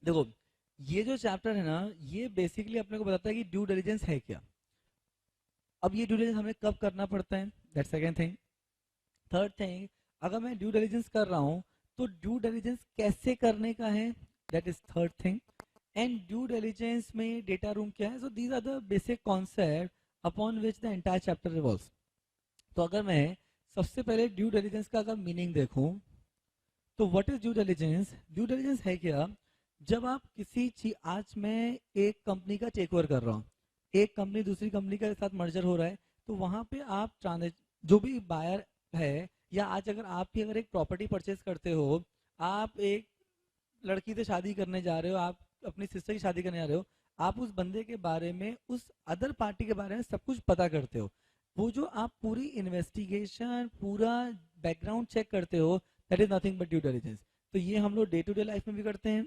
देखो, ये जो चैप्टर है ना, ये बेसिकली अपने को बताता है कि ड्यू डिलिजेंस है क्या। अब ये ड्यू डिलिजेंस हमें कब करना पड़ता है, that second thing. Third thing, अगर मैं ड्यू डिलिजेंस कर रहा हूँ तो ड्यू डिलिजेंस कैसे करने का है, that is third thing. And due diligence में डेटा रूम क्या है, so these are the basic concept upon which the entire chapter revolves. तो अगर मैं सबसे पहले ड्यू डिलिजेंस का अगर मीनिंग देखूं, तो what is due diligence? Due diligence है क्या, जब आप किसी चीज, आज मैं एक कंपनी का टेक ओवर कर रहा हूँ, एक कंपनी दूसरी कंपनी के साथ मर्जर हो रहा है, तो वहां पे आप ट्रांजेक्शन, जो भी बायर है, या आज अगर आप भी अगर एक प्रॉपर्टी परचेज करते हो, आप एक लड़की से शादी करने जा रहे हो, आप अपनी सिस्टर की शादी करने जा रहे हो, आप उस बंदे के बारे में, उस अदर पार्टी के बारे में सब कुछ पता करते हो। वो जो आप पूरी इन्वेस्टिगेशन, पूरा बैकग्राउंड चेक करते हो, that is nothing but due diligence. तो ये हम लोग डे टू डे लाइफ में भी करते हैं,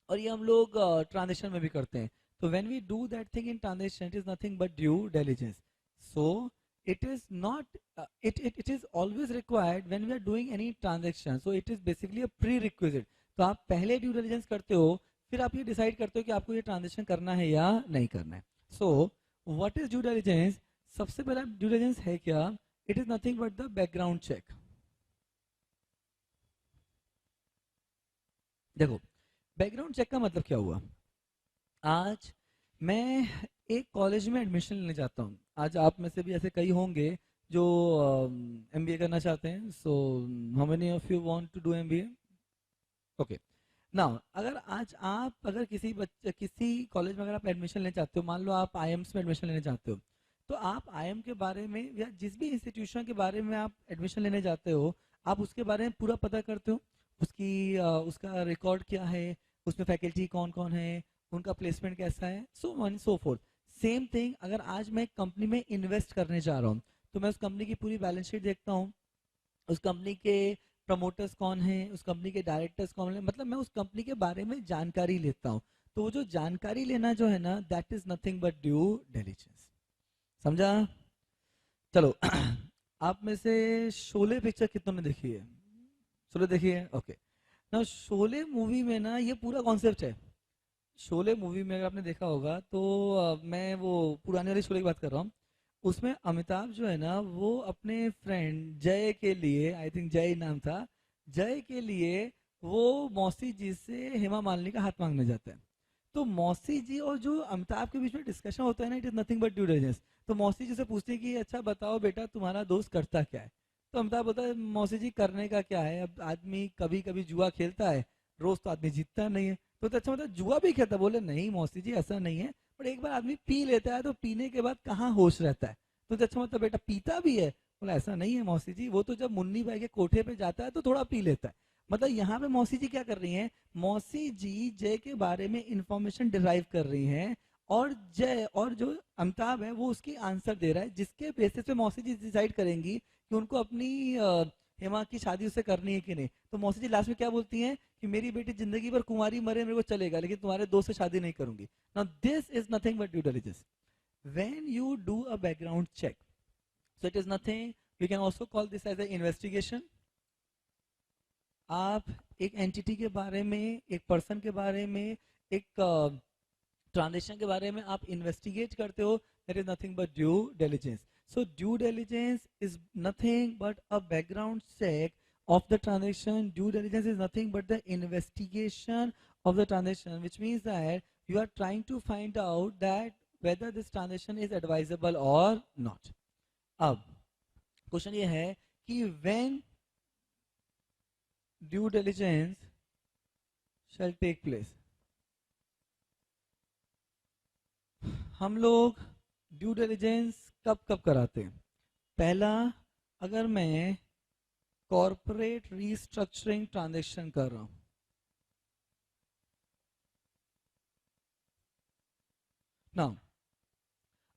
और ये हम लोग ट्रांजेक्शन में भी करते हैं। तो when we do that thing in transaction, it is nothing but due diligence. So it is not it is always required when we are doing any transaction, so it is basically a prerequisite। तो आप पहले due diligence करते हो, फिर आप ये decide करते हो कि आपको ये ट्रांजेक्शन करना है या नहीं करना है। So what is due diligence? सबसे पहला ड्यू डिलिजेंस है क्या, it is nothing but the background check. देखो, बैकग्राउंड चेक का मतलब क्या हुआ। आज मैं एक कॉलेज में एडमिशन लेने जाता हूँ, आज आप में से भी ऐसे कई होंगे जो एमबीए करना चाहते हैं। So how many of you want to do MBA? Okay. Now अगर आज आप अगर किसी बच्चे किसी कॉलेज में अगर आप एडमिशन लेना चाहते हो, मान लो आप आईएम्स में एडमिशन लेना चाहते हो, तो आप आईएम के बारे में या जिस भी इंस्टीट्यूशन के बारे में आप एडमिशन लेने जाते हो, आप उसके बारे में पूरा पता करते हो। उसका रिकॉर्ड क्या है, उसमें फैकल्टी कौन कौन है, उनका प्लेसमेंट कैसा है, so on so fourth. Same thing, अगर आज मैं एक कंपनी में इन्वेस्ट करने जा रहा हूँ, तो मैं उस कंपनी की पूरी बैलेंस शीट देखता हूँ, उस कंपनी के प्रमोटर्स कौन हैं, उस कंपनी के डायरेक्टर्स कौन हैं, मतलब मैं उस कंपनी के बारे में जानकारी लेता हूँ। तो वो जो जानकारी लेना जो है ना, that is nothing but due diligence. समझा? चलो आप में से शोले पिक्चर कितनों ने देखी है? शोले देखी है, ओके। ना शोले मूवी में ना ये पूरा कॉन्सेप्ट है। शोले मूवी में अगर आपने देखा होगा तो मैं वो पुराने वाली शोले की बात कर रहा हूँ। उसमें अमिताभ जो है ना, वो अपने फ्रेंड जय के लिए, आई थिंक जय नाम था, जय के लिए वो मौसी जी से हेमा मालिनी का हाथ मांगने जाता है। तो मौसी जी और जो अमिताभ के बीच में डिस्कशन होता है ना, it is nothing but due diligence. तो मौसी जी से पूछती है कि अच्छा बताओ बेटा, तुम्हारा दोस्त करता क्या है? तो अमिताभ बोलता है, मौसी जी करने का क्या है, अब आदमी कभी कभी जुआ खेलता है, रोज तो आदमी जीतता नहीं है। तो अच्छा मतलब जुआ भी खेलता? बोले नहीं मौसी जी ऐसा नहीं है, पर एक बार आदमी पी लेता है तो पीने के बाद कहाँ होश रहता है। तो अच्छा मतलब बेटा पीता भी है? बोला ऐसा नहीं है मौसी जी, वो तो जब मुन्नी भाई के कोठे पे जाता है तो थोड़ा पी लेता है। मतलब यहाँ पे मौसी जी क्या कर रही हैं, मौसी जी जय के बारे में इंफॉर्मेशन डिराइव कर रही हैं, और जय और जो अमिताभ है वो उसकी आंसर दे रहा है, जिसके बेसिस पे मौसी जी डिसाइड करेंगी कि उनको अपनी हेमा की शादी उससे करनी है कि नहीं। तो मौसी जी लास्ट में क्या बोलती हैं कि मेरी बेटी जिंदगी भर कुंवारी मरे मेरे को चलेगा, लेकिन तुम्हारे दोस्त से शादी नहीं करूंगी। Now this is nothing but due diligence. When you do a background check, so it is nothing, we can also call this as a investigation. आप एक एंटिटी के बारे में, एक पर्सन के बारे में, एक ट्रांजेक्शन के बारे में आप इन्वेस्टिगेट करते हो, that is nothing but due diligence. So due diligence is nothing but a background check of the transaction. Due diligence is nothing but the investigation of the transaction, which means that you are trying to find out that whether this transaction is advisable or not. अब question ये है कि when due diligence shall take place, हम लोग due diligence कब कब कराते हैं? पहला, अगर मैं कॉर्पोरेट रीस्ट्रक्चरिंग ट्रांजेक्शन कर रहा हूं। नाउ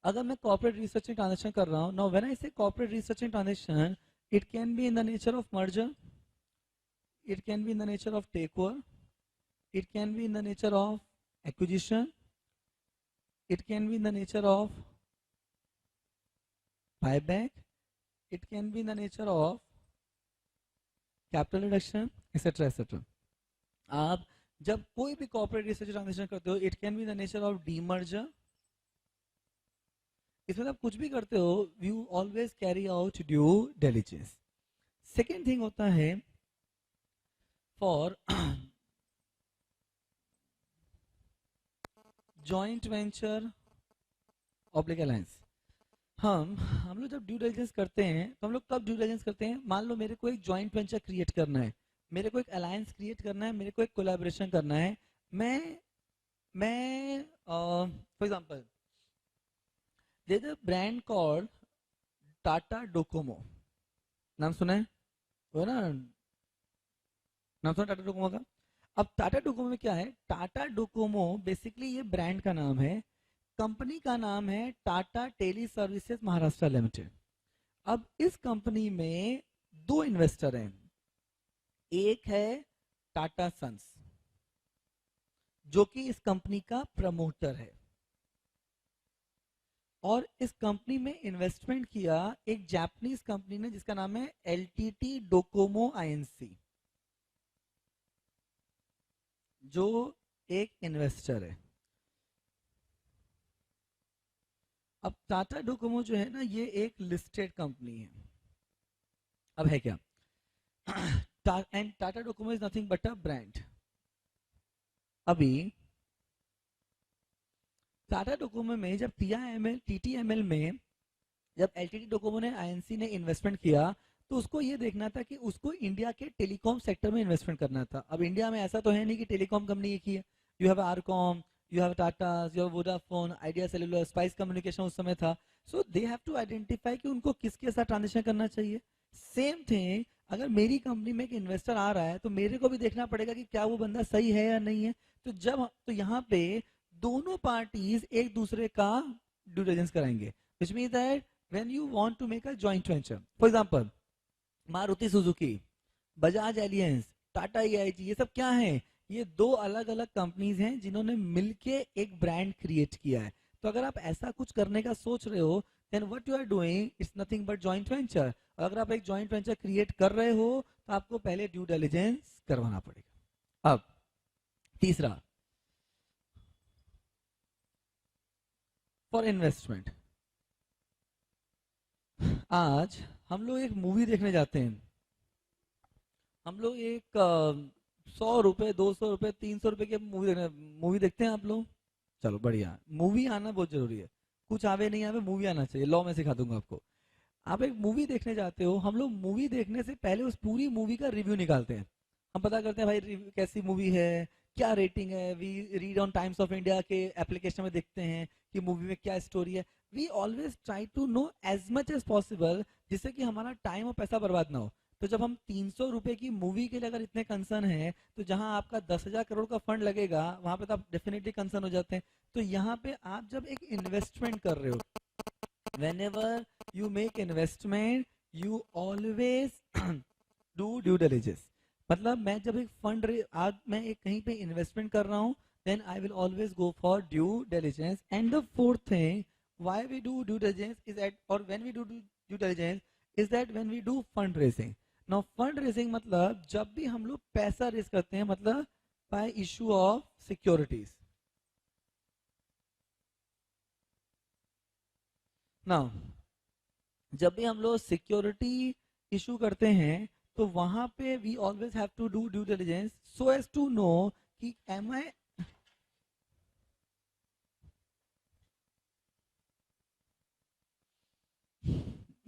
अगर मैं कॉर्पोरेट रीस्ट्रक्चरिंग ट्रांजेक्शन कर रहा हूं, now when I say corporate restructuring transaction, it can be in the nature of merger, it can be in the nature of take over, it can be in the nature of acquisition, it can be in the nature of buyback, it can be in the nature of capital reduction, etcetera etcetera. आप जब कोई भी corporate research transaction करते हो, it can be the nature of demerger, इसमें आप कुछ भी करते हो, you always carry out due diligence. Second thing होता है for joint venture oblique alliance. हम लोग जब ड्यू डिलिजेंस करते हैं तो हम लोग कब ड्यू डिलिजेंस करते हैं? मान लो मेरे को एक जॉइंट वेंचर क्रिएट करना है, मेरे को एक अलायंस क्रिएट करना है, मेरे को एक कोलैबोरेशन करना है। मैं for example, there is a brand called Tata Docomo. नाम सुना है? वो ना, नाम सुना टाटा डोकोमो का? अब टाटा डोकोमो में क्या है, टाटा डोकोमो बेसिकली ये ब्रांड का नाम है, कंपनी का नाम है Tata teleservices Maharashtra limited. अब इस कंपनी में दो इन्वेस्टर हैं, एक है टाटा सन्स जो कि इस कंपनी का प्रमोटर है, और इस कंपनी में इन्वेस्टमेंट किया एक जापानीज कंपनी ने जिसका नाम है एलटीटी डोकोमो आईएनसी, जो एक इन्वेस्टर है। अब टाटा डोकोमो जो है ना, ये एक लिस्टेड कंपनी है। अब है क्या, and Tata Docomo is nothing but a brand. अभी टाटा डोकोमो में जब टीआईएमएल टीटीएमएल में जब एलटीटी डोकोमो ने आईएनसी ने इन्वेस्टमेंट किया, तो उसको ये देखना था कि उसको इंडिया के टेलीकॉम सेक्टर में इन्वेस्टमेंट करना था। अब इंडिया में ऐसा तो है नहीं कि टेलीकॉम कंपनी एक ही है, you have RCom, you have Tata, you have Vodafone, idea cellular, spice communication उस समय था। सो दे हैव टू आइडेंटिफाई कि उनको किसके साथ ट्रांजेक्शन करना चाहिए। सेम थिंग, अगर मेरी कंपनी में एक इन्वेस्टर आ रहा है तो मेरे को भी देखना पड़ेगा कि क्या वो बंदा सही है या नहीं है। तो यहाँ पे दोनों पार्टीज एक दूसरे का ड्यू डिलिजेंस कराएंगे, which means that when you want to make a joint venture, for example Maruti Suzuki, Bajaj aliens, Tata AIG, ये सब क्या है? ये दो अलग अलग कंपनीज हैं जिन्होंने मिलके एक ब्रांड क्रिएट किया है। तो अगर आप ऐसा कुछ करने का सोच रहे हो, then what you are doing it's nothing but joint venture. और अगर आप एक जॉइंट वेंचर क्रिएट कर रहे हो तो आपको पहले ड्यू डिलिजेंस करवाना पड़ेगा। अब तीसरा, फॉर इन्वेस्टमेंट। आज हम लोग एक मूवी देखने जाते हैं, हम लोग एक 100 रुपए, 200 रुपए, 300 रुपए की मूवी देखते हैं आप लोग। चलो बढ़िया, मूवी आना बहुत जरूरी है, कुछ आवे नहीं आवे मूवी आना चाहिए, लॉ में सिखा दूंगा आपको। आप एक मूवी देखने जाते हो, हम लोग मूवी देखने से पहले उस पूरी मूवी का रिव्यू निकालते हैं। हम पता करते हैं भाई रिव्यू कैसी मूवी है, क्या रेटिंग है, we read on Times of India के एप्लीकेशन में देखते हैं कि मूवी में क्या स्टोरी है। We always try to know as much as possible, जिससे कि हमारा टाइम और पैसा बर्बाद ना हो। तो जब हम 300 रुपए की मूवी के लिए अगर इतने कंसर्न है, तो जहां आपका 10,000 करोड़ का फंड लगेगा वहां पे तो आप डेफिनेटली कंसर्न हो जाते हैं। तो यहाँ पे आप जब एक इन्वेस्टमेंट कर रहे हो, whenever you make investment you always do due diligence। मतलब मैं जब एक आज मैं एक कहीं पे इन्वेस्टमेंट कर रहा हूँ, then I will always go for due diligence। And the fourth thing why we do due diligence is that, or when we do due diligence is that when we do fundraising। now fundraising मतलब जब भी हम लोग पैसा raise करते हैं, मतलब by issue of securities। now जब भी हम लोग सिक्योरिटी इशू करते हैं, तो वहां पे we always have to do due diligence so as to know कि am I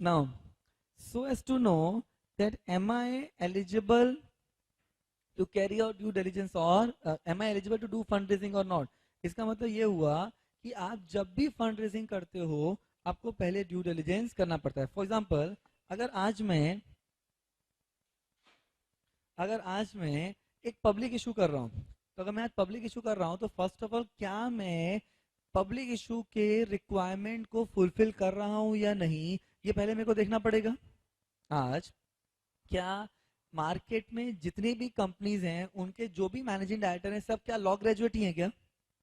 now so as to know that am I eligible to carry out due diligence or am I eligible to do fundraising or not। इसका मतलब ये हुआ कि आप जब भी fund raising करते हो आपको पहले ड्यू डिलिजेंस करना पड़ता है। फॉर एग्जाम्पल, अगर आज मैं अगर आज मैं एक पब्लिक इशू कर रहा हूँ, तो अगर मैं आज पब्लिक इशू कर रहा हूँ तो फर्स्ट ऑफ ऑल क्या मैं पब्लिक इशू के रिक्वायरमेंट को फुलफिल कर रहा हूँ या नहीं, ये पहले मेरे को देखना पड़ेगा। आज क्या मार्केट में जितनी भी कंपनीज हैं उनके जो भी मैनेजिंग डायरेक्टर हैं सब क्या लॉ ग्रेजुएट ही हैं क्या?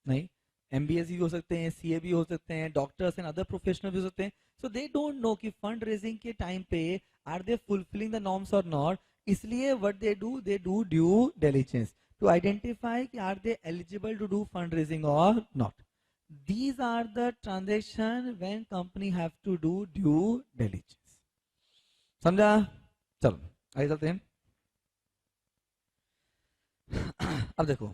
नहीं, एमबीए भी हो सकते हैं, सीए भी हो सकते हैं, डॉक्टर्स एंड अदर प्रोफेशनल भी हो सकते हैं। सो दे डोंट नो कि फंड रेजिंग के टाइम पे are they fulfilling the norms और नॉट। इसलिए what they do due diligence. to identify कि are they eligible to do fundraising or not. These are the transaction when company have to do due diligence. समझा? चलो आगे चलते हैं. अब देखो,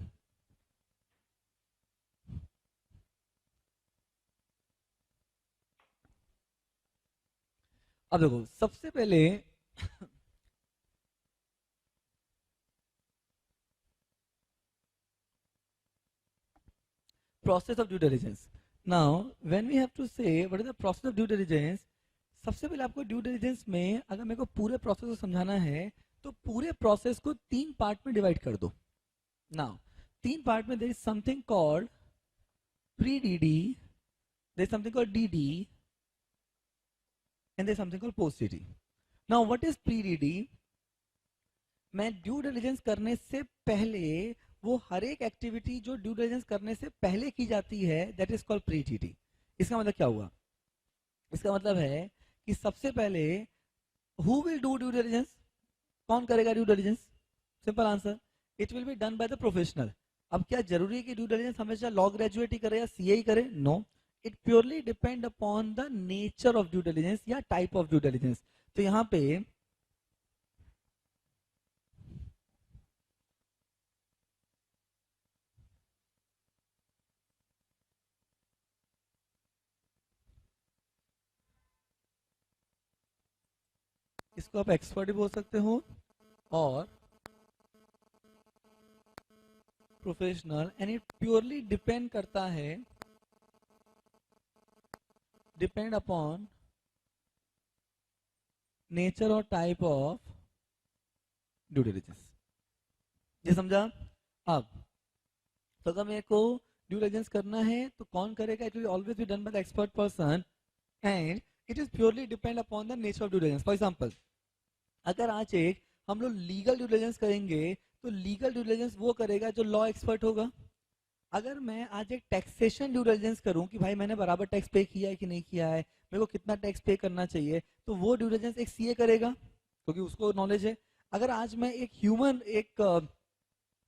सबसे पहले process of due diligence. Now, when we have to say what is the process of due diligence, सबसे पहले आपको ड्यू डिलिजेंस में अगर मेरे को पूरे प्रोसेस को समझाना है तो पूरे प्रोसेस को 3 पार्ट में डिवाइड कर दो. नाउ 3 पार्ट में there is something called pre DD, there is something called DD and there is something called post DD. Now what is pre DD? मैं ड्यू डिलिजेंस करने से पहले वो हर एक एक्टिविटी जो ड्यू डिलिजेंस करने से पहले की जाती है that is called pre DD. इसका मतलब क्या हुआ? इसका मतलब है कि सबसे पहले who will do due diligence? कौन करेगा due diligence? Simple answer, it will be done by the professional. अब क्या जरूरी है कि ड्यू डिलिजेंस हमेशा लॉ ग्रेजुएट ही करे या सीए ही करे? No, it purely depend upon the nature of due diligence या टाइप ऑफ ड्यू डिलिजेंस. तो यहां पे इसको आप एक्सपर्ट भी बोल सकते हो और professional, and it purely depend करता है, डिपेंड अपॉन नेचर और टाइप ऑफ ड्यू डिलिजेंस. ये समझा? अब तो अगर मेरे को ड्यू डिलिजेंस करना है तो कौन करेगा? It will always be done by the expert person and it is purely depend upon the nature of due diligence. For example, अगर आज एक हम लोग लीगल ड्यू डिलिजेंस करेंगे तो लीगल ड्यू डिलिजेंस वो करेगा जो लॉ एक्सपर्ट होगा. अगर मैं आज एक टैक्सेशन ड्यू डिलिजेंस करूं कि भाई मैंने बराबर टैक्स पे किया है कि नहीं किया है, मेरे को कितना टैक्स पे करना चाहिए, तो वो ड्यू डिलिजेंस एक सीए करेगा क्योंकि उसको नॉलेज है. अगर आज मैं एक ह्यूमन, एक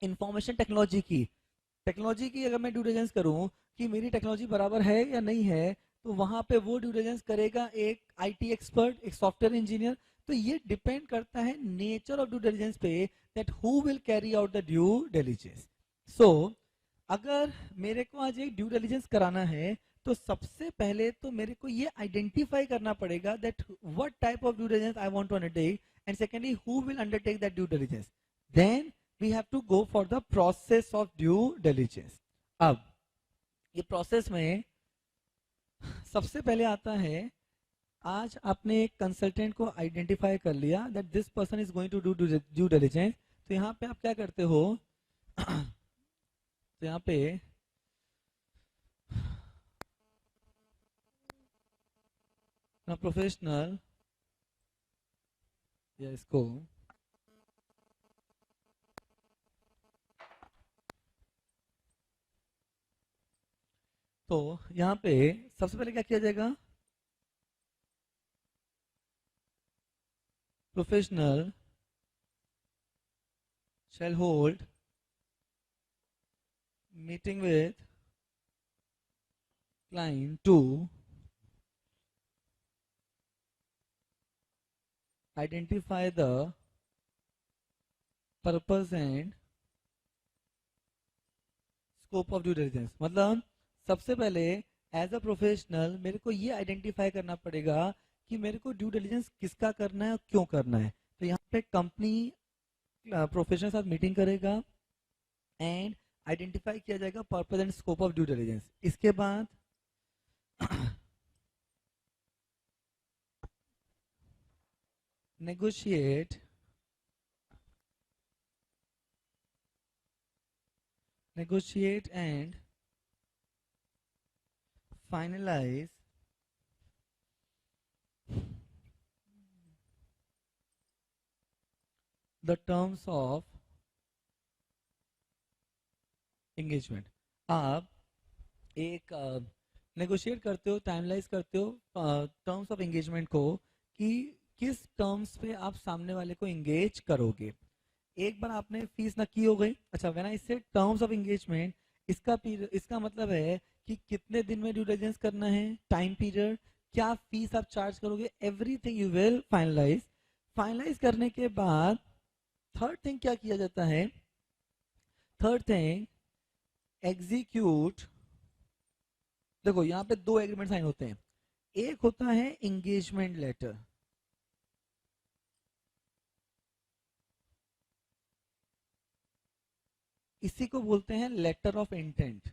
इंफॉर्मेशन टेक्नोलॉजी की अगर मैं ड्यू डिलिजेंस करूं कि मेरी टेक्नोलॉजी बराबर है या नहीं है, तो वहां पे वो ड्यू डिलिजेंस करेगा एक आईटी एक्सपर्ट, एक सॉफ्टवेयर इंजीनियर. तो ये डिपेंड करता है नेचर ऑफ ड्यू डिलिजेंस पे that who will carry out the due diligence. So अगर मेरे को आज एक ड्यू डिलिजेंस कराना है तो सबसे पहले तो मेरे को ये आइडेंटिफाई करना पड़ेगा that what type of due diligence I want to undertake, and secondly who will undertake that due diligence. Then we have to go for the process of due diligence. अब ये प्रोसेस में सबसे पहले आता है, आज आपने एक कंसल्टेंट को आइडेंटिफाई कर लिया that this person is going to do due diligence. तो यहाँ पे आप क्या करते हो? तो यहाँ पे प्रोफेशनल या इसको तो यहाँ पे सबसे पहले क्या किया जाएगा? Professional shall hold meeting with client to identify the purpose and scope of due diligence. मतलब सबसे पहले एज अ प्रोफेशनल मेरे को ये आइडेंटिफाई करना पड़ेगा कि मेरे को ड्यू डिलिजेंस किसका करना है और क्यों करना है. तो यहाँ पे कंपनी प्रोफेशनल साथ मीटिंग करेगा एंड आइडेंटिफाई किया जाएगा purpose and scope of due diligence. इसके बाद negotiate and finalize the terms of engagement. आप एक नेगोशिएट करते हो, टाइमलाइज करते हो टर्म्स ऑफ एंगेजमेंट को कि किस टर्म्स पे आप सामने वाले को एंगेज करोगे. एक बार आपने फीस नक्की हो गई। अच्छा, व्हेन आई से टर्म्स ऑफ एंगेजमेंट, इसका मतलब है कि कितने दिन में ड्यू डिलिजेंस करना है, टाइम पीरियड, क्या फीस आप चार्ज करोगे, everything you will finalise. Finalise करने के बाद थर्ड थिंग क्या किया जाता है, थर्ड थिंग एग्जीक्यूट। देखो यहाँ पे दो एग्रीमेंट साइन होते हैं, एक होता है एंगेजमेंट लेटर, इसी को बोलते हैं लेटर ऑफ इंटेंट।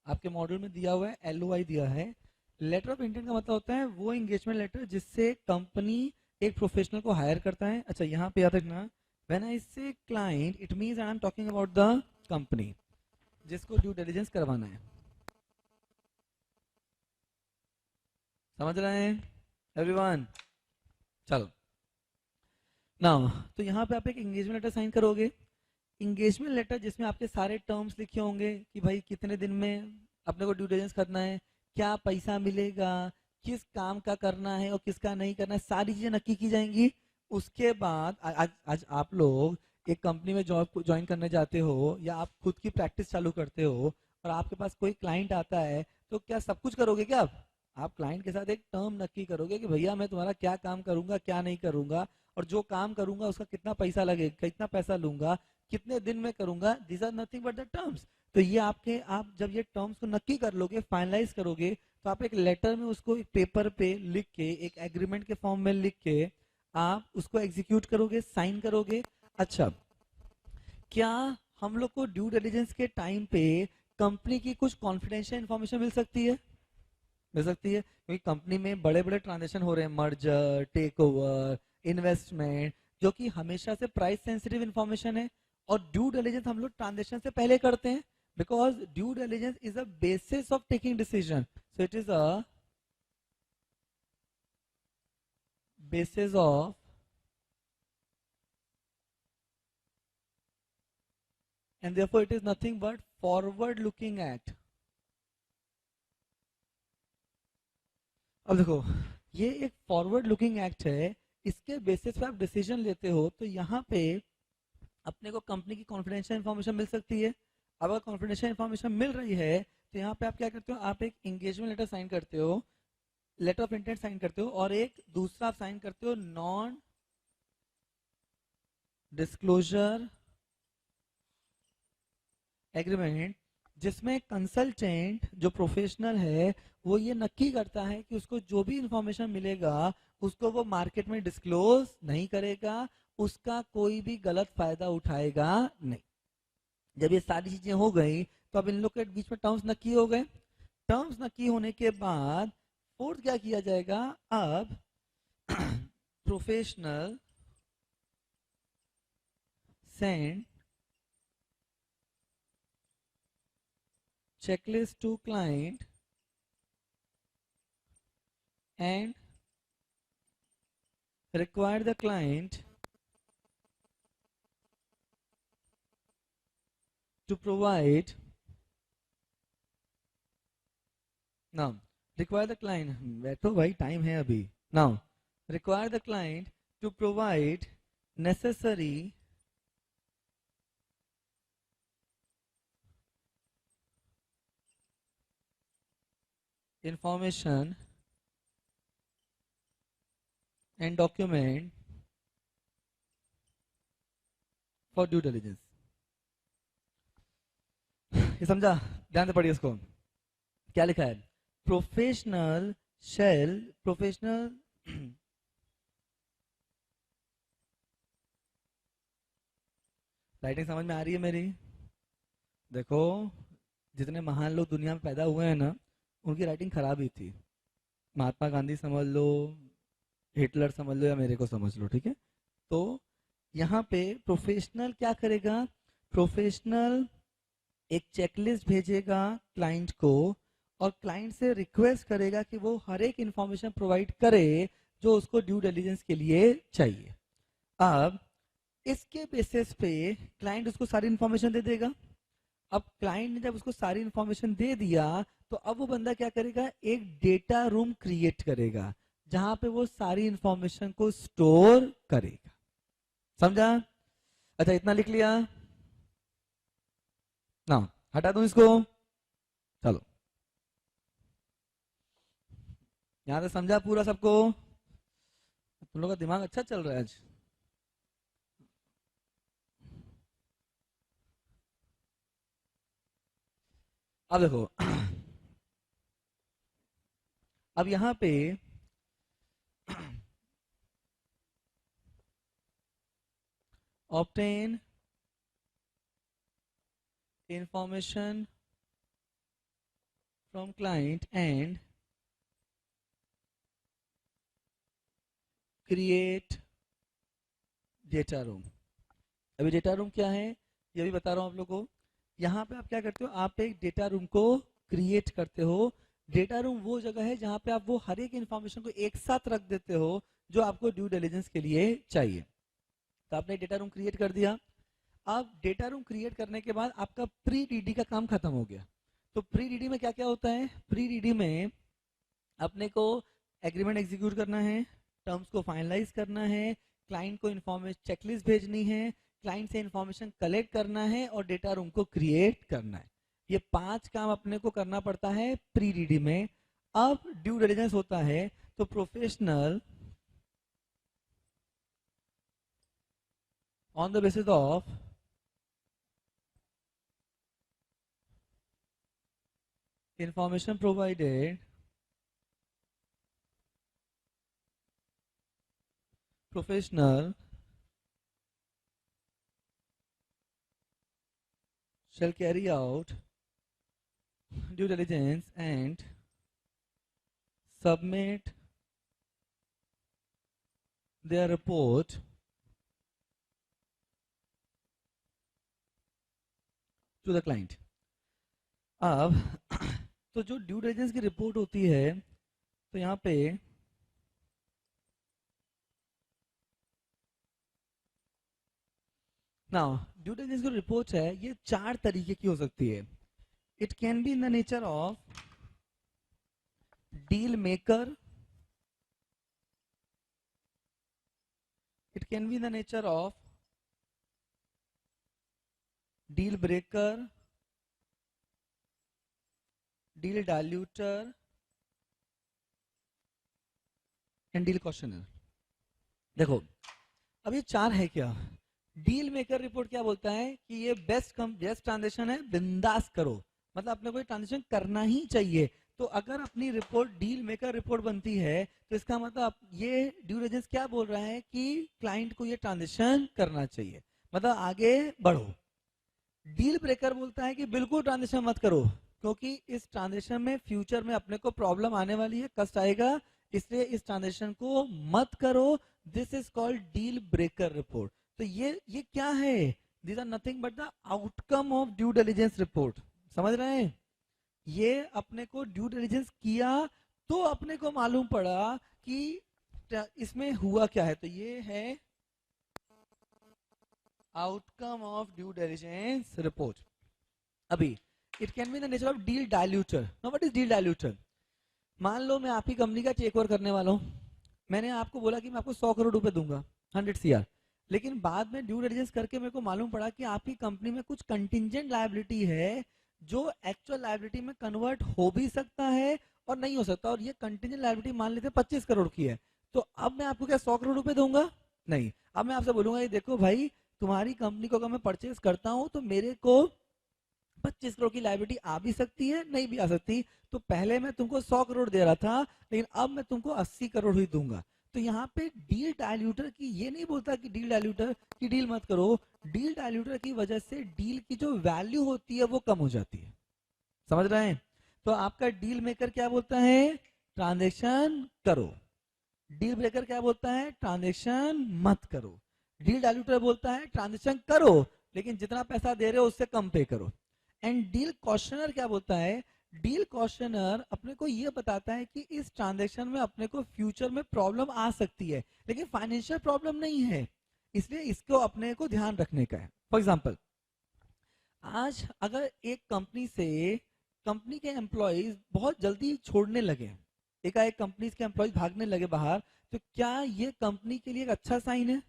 आपके मॉड्यूल में दिया हुआ है, एलओआई दिया है। लेटर ऑफ इंटेंट का मतलब होता है वो एंगेजमेंट लेटर जिससे कंपनी एक प्रोफेशनल को हायर करता है। अच्छा, यहाँ पे याद रखना, व्हेन आई से client it means I am talking about the company जिसको ड्यू डिलिजेंस करवाना है। समझ रहे हैं एवरीवन? चलो नाउ, तो यहाँ पे आप एक एंगेजमेंट लेटर साइन करोगे। एंगेजमेंट लेटर जिसमें आपके सारे टर्म्स लिखे होंगे कि भाई कितने दिन में अपने को ड्यू डिलिजेंस करना है, क्या पैसा मिलेगा, किस काम का करना है और किसका नहीं करना है, सारी चीजें नक्की की जाएंगी। उसके बाद आज आप लोग एक कंपनी में जॉब ज्वाइन करने जाते हो या आप खुद की प्रैक्टिस चालू करते हो और आपके पास कोई क्लाइंट आता है, तो क्या सब कुछ करोगे क्या आप क्लाइंट के साथ एक टर्म नक्की करोगे कि भैया मैं तुम्हारा क्या काम करूंगा, क्या नहीं करूंगा, और जो काम करूंगा उसका कितना पैसा लगेगा, कितना पैसा लूंगा, कितने दिन में करूंगा। These are nothing but the terms. तो ये आपके, आप जब ये टर्म्स को नक्की कर लोगे, फाइनलाइज करोगे, तो आप एक लेटर में उसको एक पेपर पे लिख के, एक एग्रीमेंट के फॉर्म में लिख के आप उसको एग्जीक्यूट करोगे, साइन करोगे। अच्छा, क्या हम लोग को ड्यू डिलिजेंस के टाइम पे कंपनी की कुछ कॉन्फिडेंशियल इंफॉर्मेशन मिल सकती है? मिल सकती है, क्योंकि कंपनी में बड़े बड़े ट्रांजेक्शन हो रहे हैं, मर्जर, टेक ओवर, इन्वेस्टमेंट, जो कि हमेशा से प्राइस सेंसिटिव इंफॉर्मेशन है। और ड्यू डिलिजेंस हम लोग ट्रांजेक्शन से पहले करते हैं, because due diligence is a basis of taking decision, so it is a basis of and therefore it is nothing but forward looking act। अब देखो, ये एक फॉरवर्ड लुकिंग एक्ट है, इसके बेसिस पे आप डिसीजन लेते हो, तो यहाँ पे अपने को कंपनी की कॉन्फिडेंशियल इंफॉर्मेशन मिल सकती है। अब अगर कॉन्फिडेंशियल इंफॉर्मेशन मिल रही है, तो यहाँ पे आप क्या करते हो, आप एक एंगेजमेंट लेटर साइन करते हो, लेटर ऑफ इंटेंट साइन करते हो, और एक दूसरा आप साइन करते हो नॉन डिस्क्लोजर एग्रीमेंट, जिसमें कंसल्टेंट जो प्रोफेशनल है वो ये नक्की करता है कि उसको जो भी इंफॉर्मेशन मिलेगा उसको वो मार्केट में डिस्क्लोज नहीं करेगा, उसका कोई भी गलत फायदा उठाएगा नहीं। जब ये सारी चीजें हो गई, तो अब इन लोग के बीच में टर्म्स नक्की हो गए। टर्म्स नक्की होने के बाद फोर्थ क्या किया जाएगा, अब professional send checklist to client and require the client to provide, now require the client, बैठो भाई टाइम है अभी, now require the client to provide necessary information and document for due diligence। ये समझा? ध्यान से पढ़िए इसको, क्या लिखा है, प्रोफेशनल शेल प्रोफेशनल राइटिंग समझ में आ रही है मेरी? देखो, जितने महान लोग दुनिया में पैदा हुए हैं ना, उनकी राइटिंग खराब ही थी। महात्मा गांधी समझ लो, हिटलर समझ लो, या मेरे को समझ लो, ठीक है? तो यहाँ पे प्रोफेशनल क्या करेगा, प्रोफेशनल एक चेकलिस्ट भेजेगा क्लाइंट को, और क्लाइंट से रिक्वेस्ट करेगा कि वो हर एक इंफॉर्मेशन प्रोवाइड करे जो उसको ड्यू डिलिजेंस के लिए चाहिए। अब इसके बेसिस पे क्लाइंट उसको सारी इंफॉर्मेशन दे देगा। अब क्लाइंट ने जब उसको सारी इंफॉर्मेशन दे दिया, तो अब वो बंदा क्या करेगा, एक डेटा रूम क्रिएट करेगा जहां पे वो सारी इंफॉर्मेशन को स्टोर करेगा। समझा? अच्छा, इतना लिख लिया ना, हटा दूं इसको। चलो, यहां से समझा पूरा सबको? तुम लोग का दिमाग अच्छा चल रहा है आज। अब देखो, अब यहां पे obtain information from client and create data room. अभी डेटा रूम क्या है ये भी बता रहा हूं आप लोग को। यहाँ पे आप क्या करते हो, आप एक डेटा रूम को क्रिएट करते हो। डेटा रूम वो जगह है जहाँ पे आप वो हर एक इंफॉर्मेशन को एक साथ रख देते हो जो आपको ड्यू डिलिजेंस के लिए चाहिए। तो आपने डेटा रूम क्रिएट कर दिया। अब डेटा रूम क्रिएट करने के बाद आपका प्री डीडी का काम खत्म हो गया। तो प्री डीडी में क्या क्या होता है? प्री डीडी में अपने को एग्रीमेंट एग्जीक्यूट करना है, टर्म्स को फाइनलाइज करना है, क्लाइंट को इन्फॉर्मेशन चेकलिस्ट भेजनी है, क्लाइंट से इंफॉर्मेशन कलेक्ट करना है और डेटा रूम को क्रिएट करना है। ये 5 काम अपने को करना पड़ता है प्री डीडी में। अब ड्यू डिलिजेंस होता है तो professional on the basis of information provided professional shall carry out due diligence and submit their report to the client। अब तो जो ड्यू डिलिजेंस की रिपोर्ट होती है, तो यहाँ पे नाउ ड्यू डिलिजेंस की रिपोर्ट है, ये 4 तरीके की हो सकती है। It can be in the nature of deal maker, it can be in the nature of deal breaker, deal diluter and deal cautioner। देखो, अब ये 4 है क्या? डील मेकर रिपोर्ट क्या बोलता है कि ये बेस्ट ट्रांजेक्शन है, बिंदास करो, मतलब अपने को ट्रांजेक्शन करना ही चाहिए। तो अगर अपनी रिपोर्ट डील मेकर रिपोर्ट बनती है तो इसका मतलब ये ड्यू डिलिजेंस क्या बोल रहा है कि क्लाइंट को ये ट्रांजेक्शन करना चाहिए, मतलब आगे बढ़ो। डील ब्रेकर बोलता है कि बिल्कुल ट्रांजेक्शन मत करो, क्योंकि इस ट्रांजेक्शन में फ्यूचर में अपने को प्रॉब्लम आने वाली है, कष्ट आएगा, इसलिए इस ट्रांजेक्शन को मत करो। This is called deal breaker report. तो ये क्या है? These are nothing but the outcome of due diligence report. समझ रहे हैं? ये अपने को ड्यू डिलिजेंस किया तो अपने को मालूम पड़ा कि इसमें हुआ क्या है। तो ये है outcome of due diligence report. अभी it can be the nature of deal diluter. Now what is deal diluter? मान लो मैं आपकी कंपनी का टेक ओवर करने वाला हूं, मैंने आपको बोला कि मैं आपको 100 करोड़ रुपए दूंगा, 100 CR, लेकिन बाद में ड्यू डिलिजेंस करके मेरे को मालूम पड़ा कि आपकी कंपनी में कुछ कंटिंजेंट लायबिलिटी है जो एक्चुअल लायबिलिटी में कन्वर्ट हो भी सकता है और नहीं हो सकता, और ये कंटिंजेंट लायबिलिटी मान लेते 25 करोड़ की है। तो अब मैं आपको क्या 100 करोड़ रुपए दूंगा? नहीं। अब मैं आपसे बोलूंगा, ये देखो भाई, तुम्हारी कंपनी को अगर मैं परचेज करता हूं तो मेरे को 25 करोड़ की लायबिलिटी आ भी सकती है, नहीं भी आ सकती। तो पहले मैं तुमको 100 करोड़ दे रहा था, लेकिन अब मैं तुमको 80 करोड़ ही दूंगा। तो यहाँ पे डील डायल्यूटर की ये नहीं बोलता कि डील डायल्यूटर की डील मत करो, डील डायल्यूटर की वजह से डील की जो वैल्यू होती है वो कम हो जाती है। समझ रहे हैं? तो आपका डील मेकर क्या बोलता है? ट्रांजेक्शन करो। डील ब्रेकर क्या बोलता है? ट्रांजेक्शन मत करो। डील डायल्यूटर बोलता है ट्रांजेक्शन करो, लेकिन जितना पैसा दे रहे हो उससे कम पे करो। एंड डील कॉशनर क्या बोलता है? डील कॉशनर अपने को यह बताता है कि इस ट्रांजैक्शन में अपने को फ्यूचर में प्रॉब्लम आ सकती है, लेकिन फाइनेंशियल प्रॉब्लम नहीं है, इसलिए इसको अपने को ध्यान रखने का है। फॉर एग्जांपल, आज अगर एक कंपनी से कंपनी के एम्प्लॉयज बहुत जल्दी छोड़ने लगे, एकाएक कंपनीज के एम्प्लॉयज भागने लगे बाहर, तो क्या ये कंपनी के लिए एक अच्छा साइन है?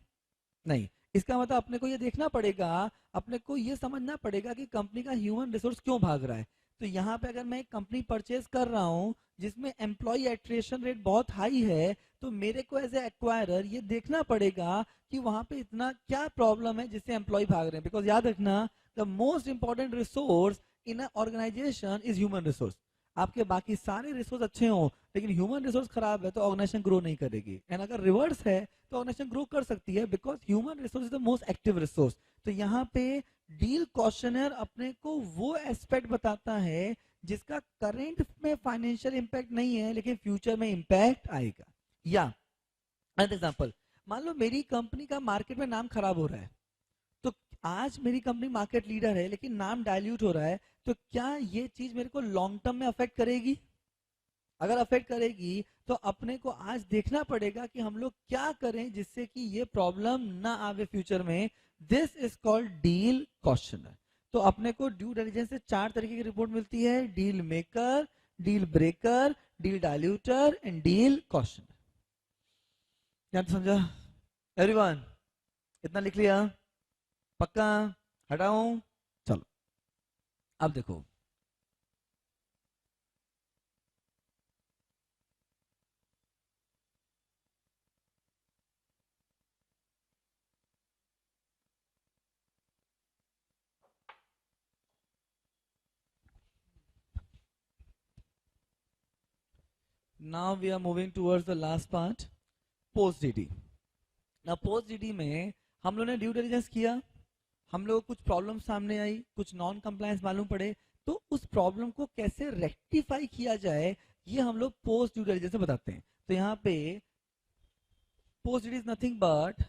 नहीं। इसका मतलब अपने को ये देखना पड़ेगा, अपने को ये समझना पड़ेगा कि कंपनी का ह्यूमन रिसोर्स क्यों भाग रहा है। तो यहाँ पे अगर मैं एक कंपनी परचेज कर रहा हूँ जिसमें एम्प्लॉय एट्रिशन रेट बहुत हाई है, तो मेरे को एज ए एक्वायरर ये देखना पड़ेगा कि वहां पे इतना क्या प्रॉब्लम है जिससे एम्प्लॉय भाग रहे हैं। बिकॉज याद रखना, the most important resource in a organisation is human resource. आपके बाकी सारे रिसोर्स अच्छे हों लेकिन ह्यूमन रिसोर्स खराब है तो ऑर्गेनाइजेशन ग्रो नहीं करेगी। एंड अगर रिवर्स है तो ऑर्गेनाइजेशन ग्रो कर सकती है, because human resource is the most active resource. तो यहाँ पे डील क्वेश्चनर अपने को वो एस्पेक्ट बताता है जिसका करंट में फाइनेंशियल इंपैक्ट नहीं है लेकिन फ्यूचर में इंपैक्ट आएगा। या एग्जाम्पल, मान लो मेरी कंपनी का मार्केट में नाम खराब हो रहा है, तो आज मेरी कंपनी मार्केट लीडर है लेकिन नाम डाइल्यूट हो रहा है, तो क्या ये चीज मेरे को लॉन्ग टर्म में अफेक्ट करेगी? अगर अफेक्ट करेगी तो अपने को आज देखना पड़ेगा कि हम लोग क्या करें जिससे कि ये प्रॉब्लम ना आवे फ्यूचर में। This is called deal questioner. तो अपने को ड्यू डिलिजेंस से 4 तरीके की रिपोर्ट मिलती है: deal maker, deal breaker, deal diluter and deal questioner. क्या समझा एवरीवन? इतना लिख लिया? पक्का? हटाऊं? चलो अब देखो, now we are moving towards the last part, post DD. ना पोस्ट डीडी में हम लोगों ने ड्यू डिलिजेंस किया, हम लोग कुछ प्रॉब्लम सामने आई, कुछ नॉन कंप्लायंस मालूम पड़े, तो उस प्रॉब्लम को कैसे रेक्टिफाई किया जाए ये हम लोग पोस्ट ड्यू डिलिजेंस में बताते हैं। तो यहाँ पे post DD is nothing but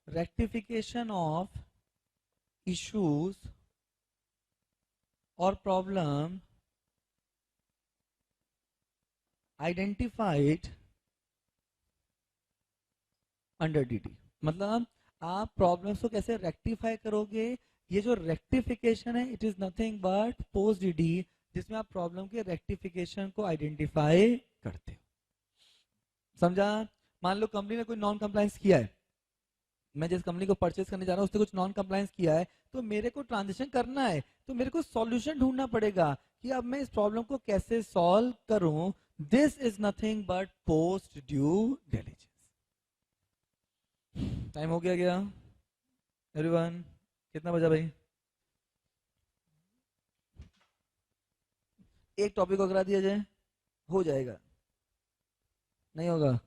rectification of issues और प्रॉब्लम आइडेंटिफाइड अंडर डीडी। मतलब आप प्रॉब्लम्स को कैसे रेक्टिफाई करोगे, ये जो रेक्टिफिकेशन है it is nothing but post DD, जिसमें आप प्रॉब्लम के रेक्टिफिकेशन को आइडेंटिफाई करते हो। समझा? मान लो कंपनी ने कोई नॉन कंप्लायंस किया है, मैं जिस कंपनी को परचेज करने जा रहा हूँ उसने कुछ नॉन कंप्लायंस किया है, तो मेरे को ट्रांजेक्शन करना है, तो मेरे को सॉल्यूशन ढूंढना पड़ेगा कि अब मैं इस प्रॉब्लम को कैसे सॉल्व करूं। This is nothing but post due diligence. Time हो गया क्या एवरीवन? कितना बजा भाई? एक टॉपिक को करा दिया जाए, हो जाएगा? नहीं होगा?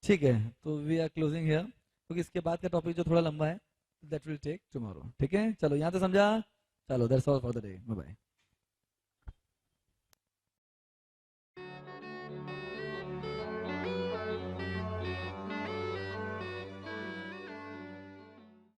ठीक है, तो वी आर क्लोजिंग हियर, क्योंकि इसके बाद का टॉपिक जो थोड़ा लंबा है दैट विल टेक टुमारो। ठीक है, चलो यहाँ तो समझा? चलो that's all for the day, bye bye.